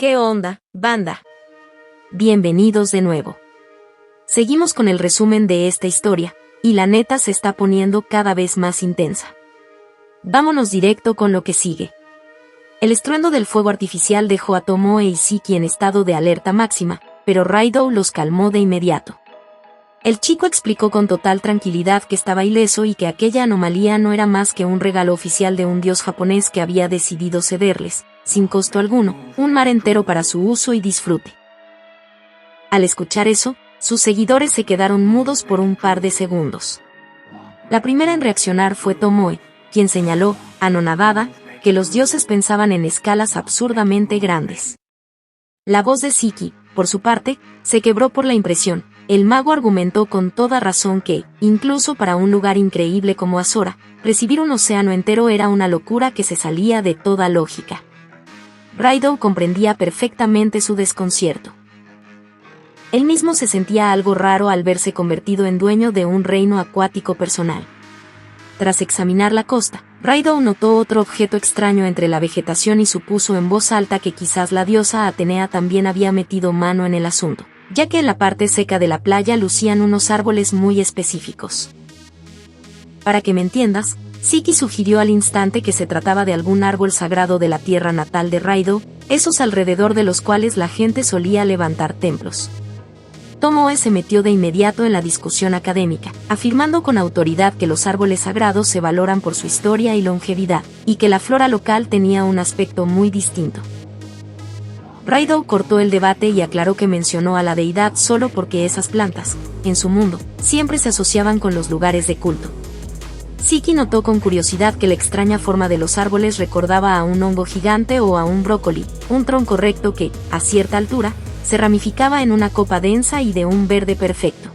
¿Qué onda, banda? Bienvenidos de nuevo. Seguimos con el resumen de esta historia, y la neta se está poniendo cada vez más intensa. Vámonos directo con lo que sigue. El estruendo del fuego artificial dejó a Tomoe y Siki en estado de alerta máxima, pero Raidou los calmó de inmediato. El chico explicó con total tranquilidad que estaba ileso y que aquella anomalía no era más que un regalo oficial de un dios japonés que había decidido cederles, sin costo alguno, un mar entero para su uso y disfrute. Al escuchar eso, sus seguidores se quedaron mudos por un par de segundos. La primera en reaccionar fue Tomoe, quien señaló, anonadada, que los dioses pensaban en escalas absurdamente grandes. La voz de Siki, por su parte, se quebró por la impresión. El mago argumentó con toda razón que, incluso para un lugar increíble como Azora, recibir un océano entero era una locura que se salía de toda lógica. Raidou comprendía perfectamente su desconcierto. Él mismo se sentía algo raro al verse convertido en dueño de un reino acuático personal. Tras examinar la costa, Raidou notó otro objeto extraño entre la vegetación y supuso en voz alta que quizás la diosa Atenea también había metido mano en el asunto, ya que en la parte seca de la playa lucían unos árboles muy específicos. Para que me entiendas, Siki sugirió al instante que se trataba de algún árbol sagrado de la tierra natal de Raidou, esos alrededor de los cuales la gente solía levantar templos. Tomoe se metió de inmediato en la discusión académica, afirmando con autoridad que los árboles sagrados se valoran por su historia y longevidad, y que la flora local tenía un aspecto muy distinto. Raidou cortó el debate y aclaró que mencionó a la deidad solo porque esas plantas, en su mundo, siempre se asociaban con los lugares de culto. Siki notó con curiosidad que la extraña forma de los árboles recordaba a un hongo gigante o a un brócoli, un tronco recto que, a cierta altura, se ramificaba en una copa densa y de un verde perfecto.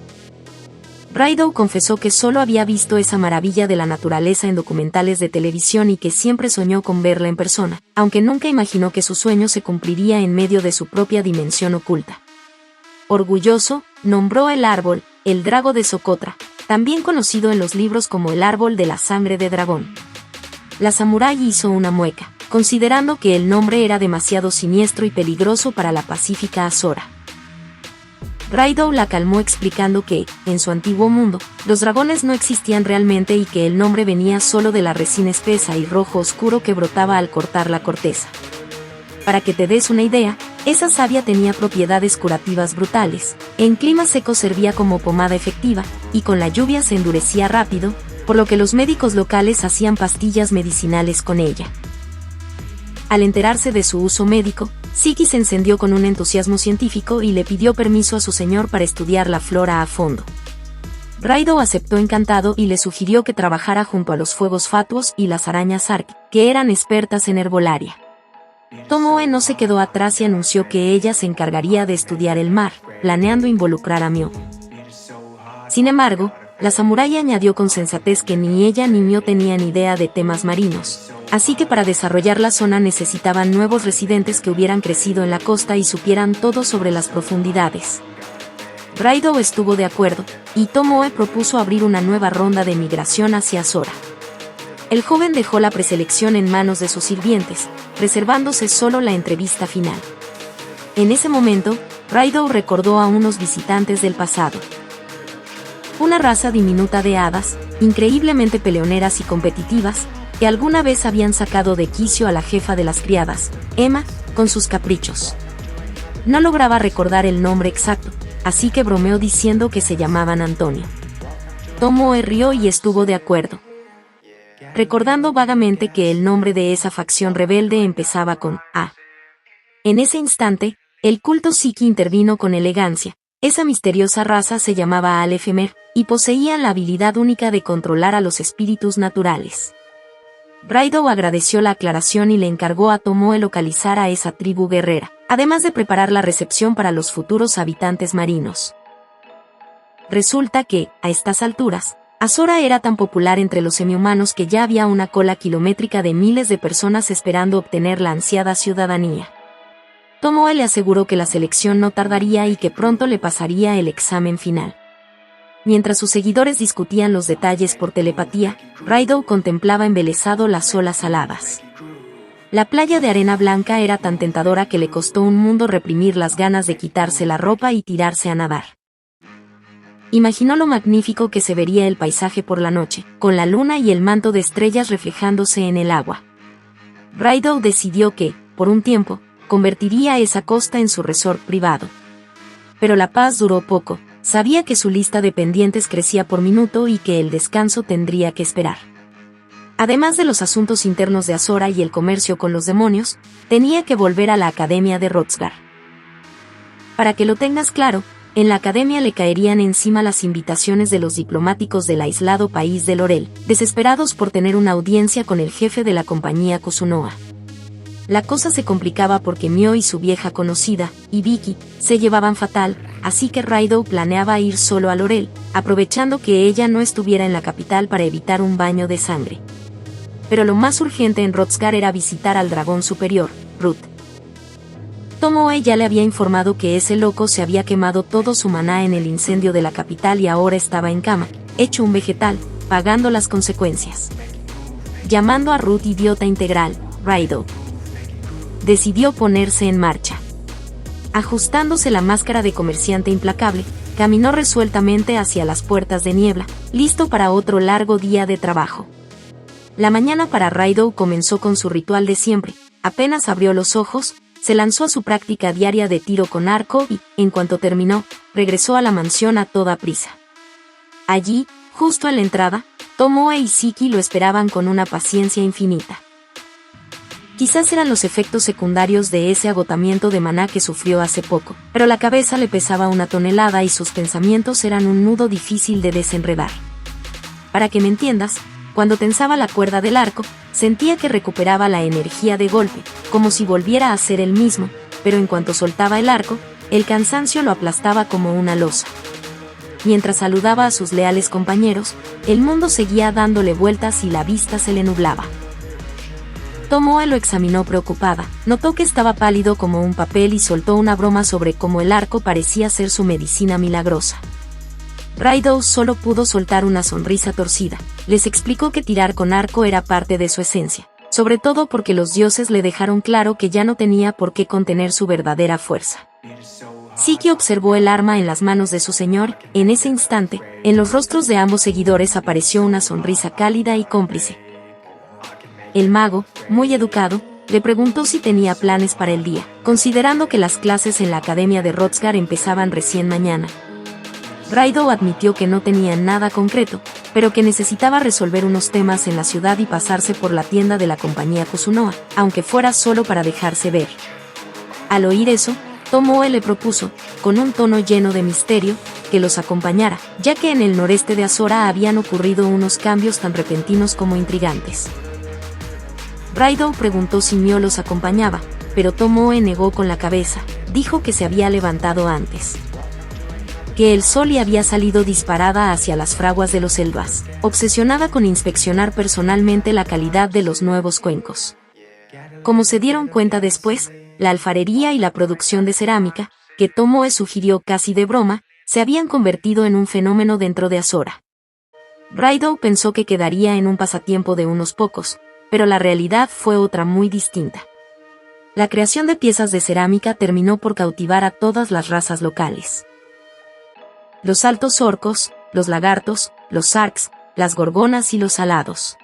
Raidou confesó que solo había visto esa maravilla de la naturaleza en documentales de televisión y que siempre soñó con verla en persona, aunque nunca imaginó que su sueño se cumpliría en medio de su propia dimensión oculta. Orgulloso, nombró el árbol, el Drago de Socotra, también conocido en los libros como el árbol de la sangre de dragón. La samurái hizo una mueca, considerando que el nombre era demasiado siniestro y peligroso para la pacífica Azora. Raidou la calmó explicando que, en su antiguo mundo, los dragones no existían realmente y que el nombre venía solo de la resina espesa y rojo oscuro que brotaba al cortar la corteza. Para que te des una idea, esa savia tenía propiedades curativas brutales, en clima seco servía como pomada efectiva, y con la lluvia se endurecía rápido, por lo que los médicos locales hacían pastillas medicinales con ella. Al enterarse de su uso médico, Siki se encendió con un entusiasmo científico y le pidió permiso a su señor para estudiar la flora a fondo. Raidou aceptó encantado y le sugirió que trabajara junto a los fuegos fatuos y las arañas Ark, que eran expertas en herbolaria. Tomoe no se quedó atrás y anunció que ella se encargaría de estudiar el mar, planeando involucrar a Mio. Sin embargo, la samurái añadió con sensatez que ni ella ni Mio tenían idea de temas marinos, así que para desarrollar la zona necesitaban nuevos residentes que hubieran crecido en la costa y supieran todo sobre las profundidades. Raidou estuvo de acuerdo, y Tomoe propuso abrir una nueva ronda de migración hacia Azora. El joven dejó la preselección en manos de sus sirvientes, reservándose solo la entrevista final. En ese momento, Raidou recordó a unos visitantes del pasado. Una raza diminuta de hadas, increíblemente peleoneras y competitivas, que alguna vez habían sacado de quicio a la jefa de las criadas, Emma, con sus caprichos. No lograba recordar el nombre exacto, así que bromeó diciendo que se llamaban Antonio. Tomoe rió y estuvo de acuerdo, recordando vagamente que el nombre de esa facción rebelde empezaba con A. En ese instante, el culto Siki intervino con elegancia. Esa misteriosa raza se llamaba Alefemer, y poseían la habilidad única de controlar a los espíritus naturales. Raidou agradeció la aclaración y le encargó a Tomoe localizar a esa tribu guerrera, además de preparar la recepción para los futuros habitantes marinos. Resulta que, a estas alturas, Azora era tan popular entre los semihumanos que ya había una cola kilométrica de miles de personas esperando obtener la ansiada ciudadanía. Tomoe le aseguró que la selección no tardaría y que pronto le pasaría el examen final. Mientras sus seguidores discutían los detalles por telepatía, Raidou contemplaba embelesado las olas aladas. La playa de arena blanca era tan tentadora que le costó un mundo reprimir las ganas de quitarse la ropa y tirarse a nadar. Imaginó lo magnífico que se vería el paisaje por la noche, con la luna y el manto de estrellas reflejándose en el agua. Rideau decidió que, por un tiempo, convertiría esa costa en su resort privado. Pero la paz duró poco, sabía que su lista de pendientes crecía por minuto y que el descanso tendría que esperar. Además de los asuntos internos de Azora y el comercio con los demonios, tenía que volver a la Academia de Hrothgar. Para que lo tengas claro, en la Academia le caerían encima las invitaciones de los diplomáticos del aislado país de Lorel, desesperados por tener una audiencia con el jefe de la compañía Kusunoa. La cosa se complicaba porque Mio y su vieja conocida, Ibiki, se llevaban fatal, así que Rideau planeaba ir solo a Lorel, aprovechando que ella no estuviera en la capital para evitar un baño de sangre. Pero lo más urgente en Hrothgar era visitar al dragón superior, Ruth. Tomoe ya le había informado que ese loco se había quemado todo su maná en el incendio de la capital y ahora estaba en cama, hecho un vegetal, pagando las consecuencias. Llamando a Ruth idiota integral, Rideau decidió ponerse en marcha. Ajustándose la máscara de comerciante implacable, caminó resueltamente hacia las puertas de niebla, listo para otro largo día de trabajo. La mañana para Rideau comenzó con su ritual de siempre. Apenas abrió los ojos, se lanzó a su práctica diaria de tiro con arco y, en cuanto terminó, regresó a la mansión a toda prisa. Allí, justo en la entrada, Tomoe y Siki lo esperaban con una paciencia infinita. Quizás eran los efectos secundarios de ese agotamiento de maná que sufrió hace poco, pero la cabeza le pesaba una tonelada y sus pensamientos eran un nudo difícil de desenredar. Para que me entiendas, cuando tensaba la cuerda del arco, sentía que recuperaba la energía de golpe, como si volviera a ser el mismo, pero en cuanto soltaba el arco, el cansancio lo aplastaba como una losa. Mientras saludaba a sus leales compañeros, el mundo seguía dándole vueltas y la vista se le nublaba. Tomoe lo examinó preocupada, notó que estaba pálido como un papel y soltó una broma sobre cómo el arco parecía ser su medicina milagrosa. Rideau solo pudo soltar una sonrisa torcida. Les explicó que tirar con arco era parte de su esencia, sobre todo porque los dioses le dejaron claro que ya no tenía por qué contener su verdadera fuerza. Siki observó el arma en las manos de su señor. En ese instante, en los rostros de ambos seguidores apareció una sonrisa cálida y cómplice. El mago, muy educado, le preguntó si tenía planes para el día, considerando que las clases en la Academia de Hrothgar empezaban recién mañana. Rideau admitió que no tenía nada concreto, pero que necesitaba resolver unos temas en la ciudad y pasarse por la tienda de la compañía Kusunoa, aunque fuera solo para dejarse ver. Al oír eso, Tomoe le propuso, con un tono lleno de misterio, que los acompañara, ya que en el noreste de Azora habían ocurrido unos cambios tan repentinos como intrigantes. Rideau preguntó si Mio los acompañaba, pero Tomoe negó con la cabeza, dijo que se había levantado antes. Que el sol y había salido disparada hacia las fraguas de los selvas, obsesionada con inspeccionar personalmente la calidad de los nuevos cuencos. Como se dieron cuenta después, la alfarería y la producción de cerámica, que Tomoe sugirió casi de broma, se habían convertido en un fenómeno dentro de Azora. Rideau pensó que quedaría en un pasatiempo de unos pocos, pero la realidad fue otra muy distinta. La creación de piezas de cerámica terminó por cautivar a todas las razas locales. Los altos orcos, los lagartos, los sarks, las gorgonas y los alados.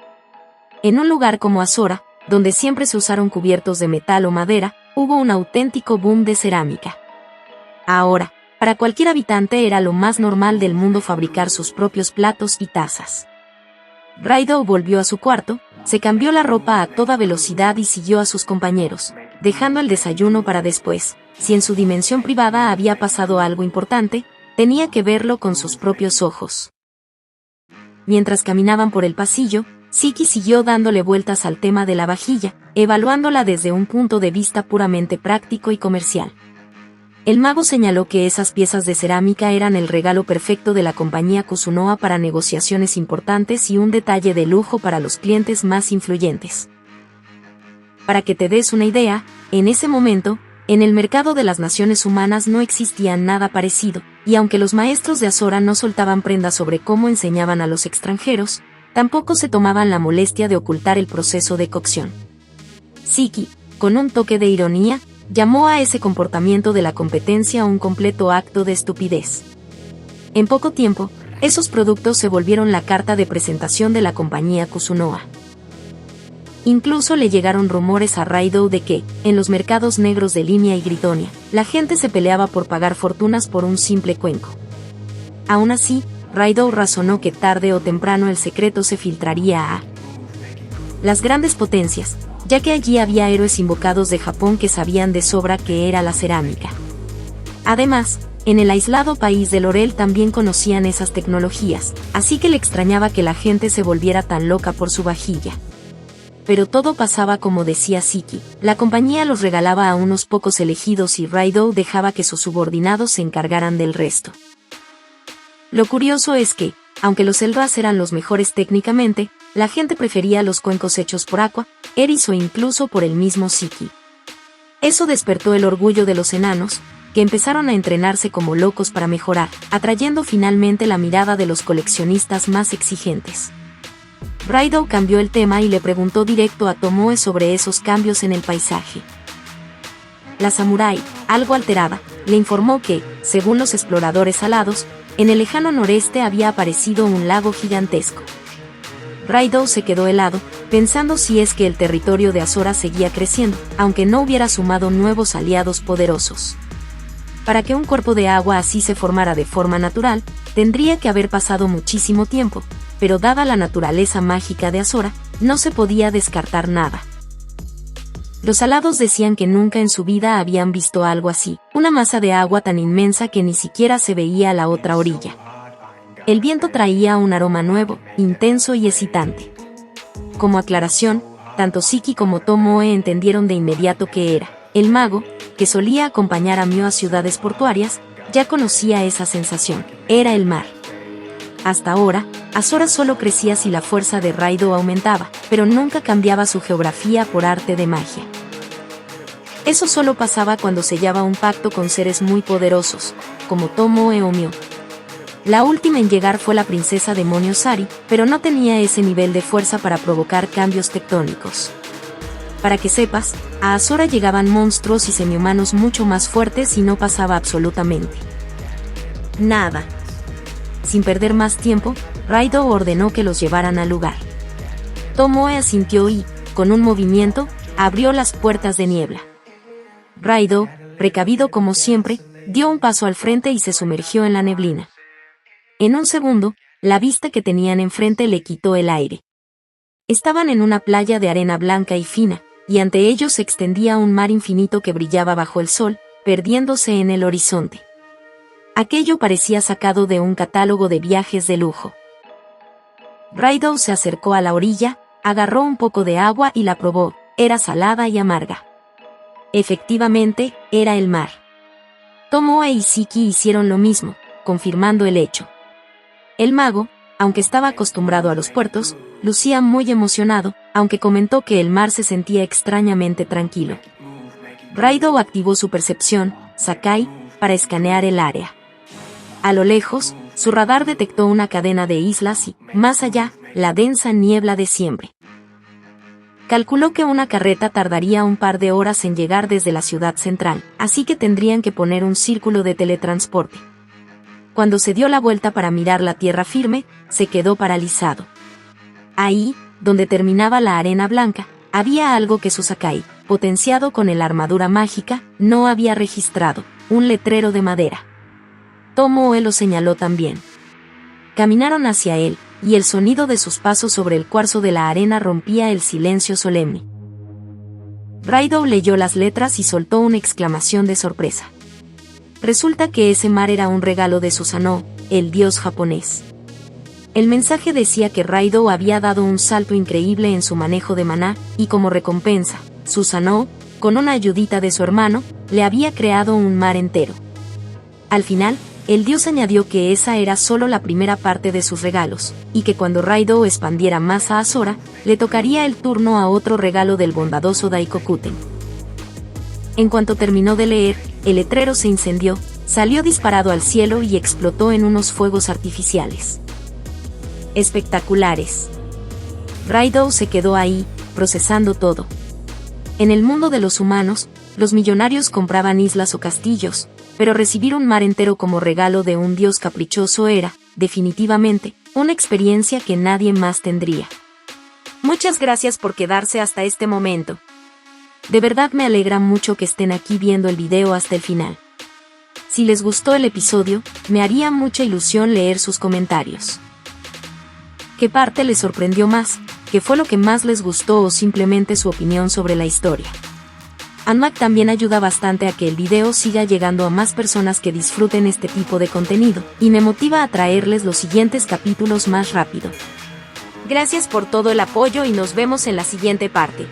En un lugar como Azora, donde siempre se usaron cubiertos de metal o madera, hubo un auténtico boom de cerámica. Ahora, para cualquier habitante era lo más normal del mundo fabricar sus propios platos y tazas. Rideau volvió a su cuarto, se cambió la ropa a toda velocidad y siguió a sus compañeros, dejando el desayuno para después. Si en su dimensión privada había pasado algo importante, tenía que verlo con sus propios ojos. Mientras caminaban por el pasillo, Siki siguió dándole vueltas al tema de la vajilla, evaluándola desde un punto de vista puramente práctico y comercial. El mago señaló que esas piezas de cerámica eran el regalo perfecto de la compañía Kusunoa para negociaciones importantes y un detalle de lujo para los clientes más influyentes. Para que te des una idea, en ese momento, en el mercado de las naciones humanas no existía nada parecido, y aunque los maestros de Azora no soltaban prendas sobre cómo enseñaban a los extranjeros, tampoco se tomaban la molestia de ocultar el proceso de cocción. Siki, con un toque de ironía, llamó a ese comportamiento de la competencia un completo acto de estupidez. En poco tiempo, esos productos se volvieron la carta de presentación de la compañía Kusunoha. Incluso le llegaron rumores a Raidou de que, en los mercados negros de Limia y Gritonia, la gente se peleaba por pagar fortunas por un simple cuenco. Aún así, Raidou razonó que tarde o temprano el secreto se filtraría a las grandes potencias, ya que allí había héroes invocados de Japón que sabían de sobra qué era la cerámica. Además, en el aislado país de Lorel también conocían esas tecnologías, así que le extrañaba que la gente se volviera tan loca por su vajilla. Pero todo pasaba como decía Siki, la compañía los regalaba a unos pocos elegidos y Raidou dejaba que sus subordinados se encargaran del resto. Lo curioso es que, aunque los Elbas eran los mejores técnicamente, la gente prefería los cuencos hechos por Aqua, Eris o incluso por el mismo Siki. Eso despertó el orgullo de los enanos, que empezaron a entrenarse como locos para mejorar, atrayendo finalmente la mirada de los coleccionistas más exigentes. Raidou cambió el tema y le preguntó directo a Tomoe sobre esos cambios en el paisaje. La samurái, algo alterada, le informó que, según los exploradores alados, en el lejano noreste había aparecido un lago gigantesco. Raidou se quedó helado, pensando si es que el territorio de Azora seguía creciendo, aunque no hubiera sumado nuevos aliados poderosos. Para que un cuerpo de agua así se formara de forma natural, tendría que haber pasado muchísimo tiempo, pero dada la naturaleza mágica de Azora, no se podía descartar nada. Los alados decían que nunca en su vida habían visto algo así, una masa de agua tan inmensa que ni siquiera se veía a la otra orilla. El viento traía un aroma nuevo, intenso y excitante. Como aclaración, tanto Siki como Tomoe entendieron de inmediato que era el mago, que solía acompañar a Mio a ciudades portuarias, ya conocía esa sensación, era el mar. Hasta ahora, Azora solo crecía si la fuerza de Raidou aumentaba, pero nunca cambiaba su geografía por arte de magia. Eso solo pasaba cuando sellaba un pacto con seres muy poderosos, como Tomoe o Mio. La última en llegar fue la princesa demonio Sari, pero no tenía ese nivel de fuerza para provocar cambios tectónicos. Para que sepas, a Azora llegaban monstruos y semihumanos mucho más fuertes y no pasaba absolutamente nada. Sin perder más tiempo, Raidou ordenó que los llevaran al lugar. Tomoe asintió y, con un movimiento, abrió las puertas de niebla. Raidou, precavido como siempre, dio un paso al frente y se sumergió en la neblina. En un segundo, la vista que tenían enfrente le quitó el aire. Estaban en una playa de arena blanca y fina, y ante ellos se extendía un mar infinito que brillaba bajo el sol, perdiéndose en el horizonte. Aquello parecía sacado de un catálogo de viajes de lujo. Raidou se acercó a la orilla, agarró un poco de agua y la probó, era salada y amarga. Efectivamente, era el mar. Tomoe y Siki hicieron lo mismo, confirmando el hecho. El mago, aunque estaba acostumbrado a los puertos, lucía muy emocionado, aunque comentó que el mar se sentía extrañamente tranquilo. Raidou activó su percepción, Sakai, para escanear el área. A lo lejos, su radar detectó una cadena de islas y, más allá, la densa niebla de siempre. Calculó que una carreta tardaría un par de horas en llegar desde la ciudad central, así que tendrían que poner un círculo de teletransporte. Cuando se dio la vuelta para mirar la tierra firme, se quedó paralizado. Ahí, donde terminaba la arena blanca, había algo que su Sakai, potenciado con el armadura mágica, no había registrado, un letrero de madera. Tomoe lo señaló también. Caminaron hacia él, y el sonido de sus pasos sobre el cuarzo de la arena rompía el silencio solemne. Raidou leyó las letras y soltó una exclamación de sorpresa. Resulta que ese mar era un regalo de Susanoo, el dios japonés. El mensaje decía que Raidou había dado un salto increíble en su manejo de maná, y como recompensa, Susanoo, con una ayudita de su hermano, le había creado un mar entero. Al final, el dios añadió que esa era solo la primera parte de sus regalos, y que cuando Raidou expandiera más a Azora, le tocaría el turno a otro regalo del bondadoso Daikokuten. En cuanto terminó de leer, el letrero se incendió, salió disparado al cielo y explotó en unos fuegos artificiales espectaculares. Raidou se quedó ahí, procesando todo. En el mundo de los humanos, los millonarios compraban islas o castillos, pero recibir un mar entero como regalo de un dios caprichoso era, definitivamente, una experiencia que nadie más tendría. Muchas gracias por quedarse hasta este momento. De verdad me alegra mucho que estén aquí viendo el video hasta el final. Si les gustó el episodio, me haría mucha ilusión leer sus comentarios. ¿Qué parte les sorprendió más? ¿Qué fue lo que más les gustó o simplemente su opinión sobre la historia? Anmac también ayuda bastante a que el video siga llegando a más personas que disfruten este tipo de contenido, y me motiva a traerles los siguientes capítulos más rápido. Gracias por todo el apoyo y nos vemos en la siguiente parte.